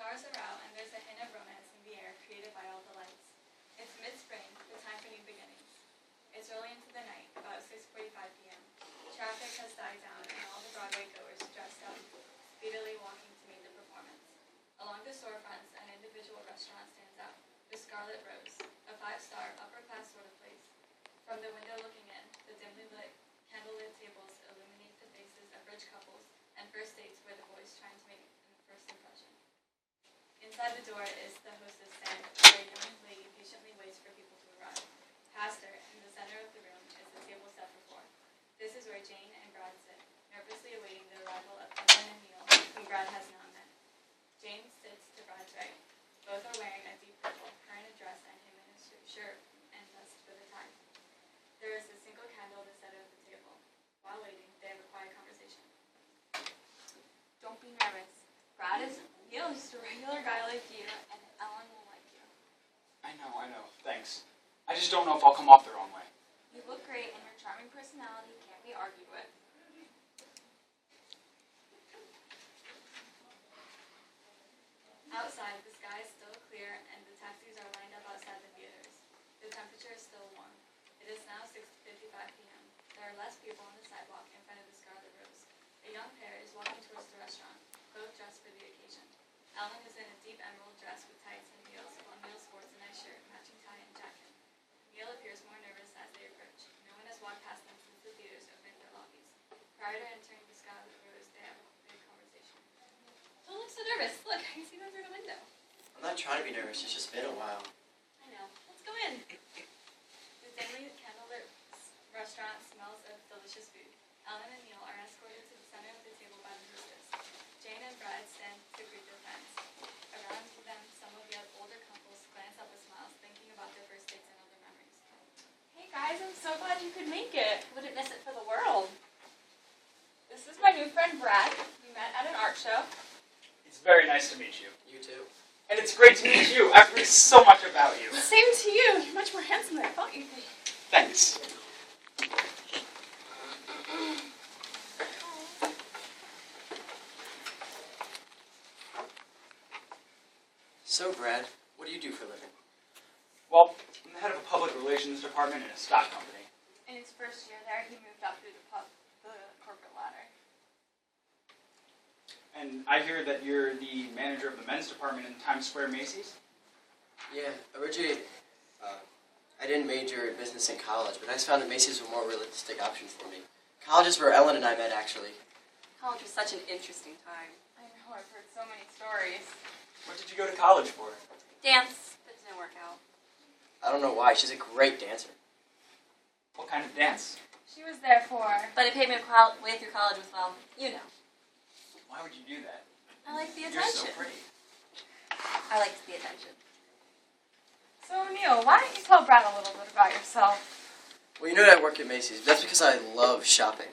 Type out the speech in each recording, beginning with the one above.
stars are out, and there's a hint of romance in the air created by all the lights. It's mid-spring, the time for new beginnings. It's early into the night, about 6:45 p.m. Traffic has died down, and all the Broadway goers dressed up, speedily walking to meet the performance. Along the storefronts, an individual restaurant stands out, the Scarlet Rose, a 5-star, upper-class sort of place. From the window looking in, the dimly lit, candlelit tables illuminate the faces of rich couples and first dates where the boys trying to make a first impression. Inside the door is the hostess stand, where a young lady patiently waits for people to arrive. Past her, in the center of the room, is the table set for 4. This is where Jane and Brad sit, nervously awaiting the arrival of Ellen and Neil, whom Brad has not met. Jane sits to Brad's right. Both are wearing a deep purple, her in a dress and him in a shirt and vest with a tie. There is a single candle in the center of the table. While waiting, they have a quiet conversation. Don't be nervous. Brad is just a regular guy like you, and Ellen will like you. I know. Thanks. I just don't know if I'll come off the wrong way. You look great, and your charming personality can't be argued with. Outside, the sky is still clear, and the taxis are lined up outside the theaters. The temperature is still warm. It is now 6:55 p.m. There are less people on the sidewalk in front of the Scarlet Rose. A young pair is walking towards the restaurant, both dressed for the occasion. Ellen is in a deep emerald dress with tights and heels, while Neil sports a nice shirt, matching tie and jacket. Neil appears more nervous as they approach. No one has walked past them since the theaters opened their lobbies. Prior to entering the Scarlet Rose, they have a big conversation. Don't look so nervous. Look, I can see them through the window. I'm not trying to be nervous, it's just been a while. I know. Let's go in. The dimly candlelit restaurant smells of delicious food. Ellen and Neil are escorted to the center of the table by the hostess. Jane and Brad stand to greet their friends. Around them, some of the older couples glance up with smiles, thinking about their first dates and other memories. Hey guys, I'm so glad you could make it. Wouldn't miss it for the world. This is my new friend Brad. We met at an art show. It's very nice to meet you. You too. And it's great to meet you. I've heard so much about you. Same to you. You're much more handsome than I thought you'd be. Thanks. So, Brad, what do you do for a living? Well, I'm the head of a public relations department in a stock company. In his first year there, he moved up through the corporate ladder. And I hear that you're the manager of the men's department in Times Square Macy's? Yeah, originally, I didn't major in business in college, but I just found that Macy's was a more realistic option for me. College is where Ellen and I met, actually. College was such an interesting time. I know, I've heard so many stories. What did you go to college for? Dance, but didn't work out. I don't know why, she's a great dancer. What kind of dance? She was there for... But it paid me way through college with, well, you know. Why would you do that? I like the You're attention. so pretty. I liked the attention. So, Neil, why don't you tell Brad a little bit about yourself? Well, you know that I work at Macy's, but that's because I love shopping.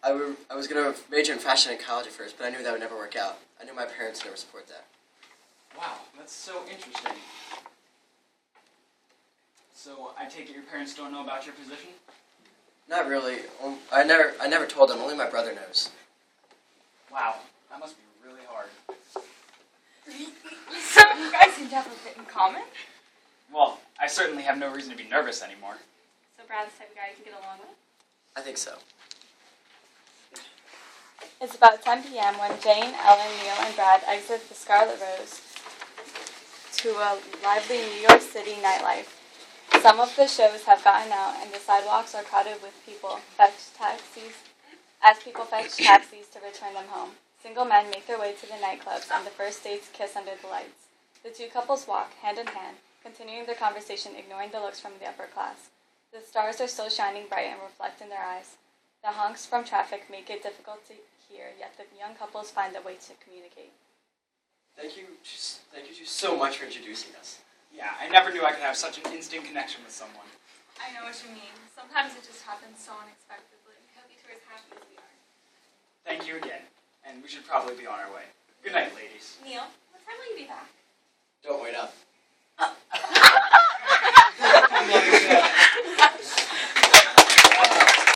I was going to major in fashion in college at first, but I knew that would never work out. I knew my parents would never support that. Wow, that's so interesting. So, I take it your parents don't know about your position? Not really. I never told them. Only my brother knows. Wow, that must be really hard. So, you guys seem to have a bit in common. Well, I certainly have no reason to be nervous anymore. So Brad's the type of guy you can get along with? I think so. It's about 10 p.m. when Jane, Ellen, Neil, and Brad exit the Scarlet Rose to a lively New York City nightlife. Some of the shows have gotten out, and the sidewalks are crowded with people as people fetch taxis to return them home. Single men make their way to the nightclubs, and the first dates kiss under the lights. The two couples walk, hand in hand, continuing their conversation, ignoring the looks from the upper class. The stars are still shining bright and reflect in their eyes. The honks from traffic make it difficult to hear, yet the young couples find a way to communicate. Thank you so much for introducing us. Yeah, I never knew I could have such an instant connection with someone. I know what you mean. Sometimes it just happens so unexpectedly. I hope you two are as happy as we are. Thank you again, and we should probably be on our way. Good night, ladies. Neil, what time will you be back? Don't wait up.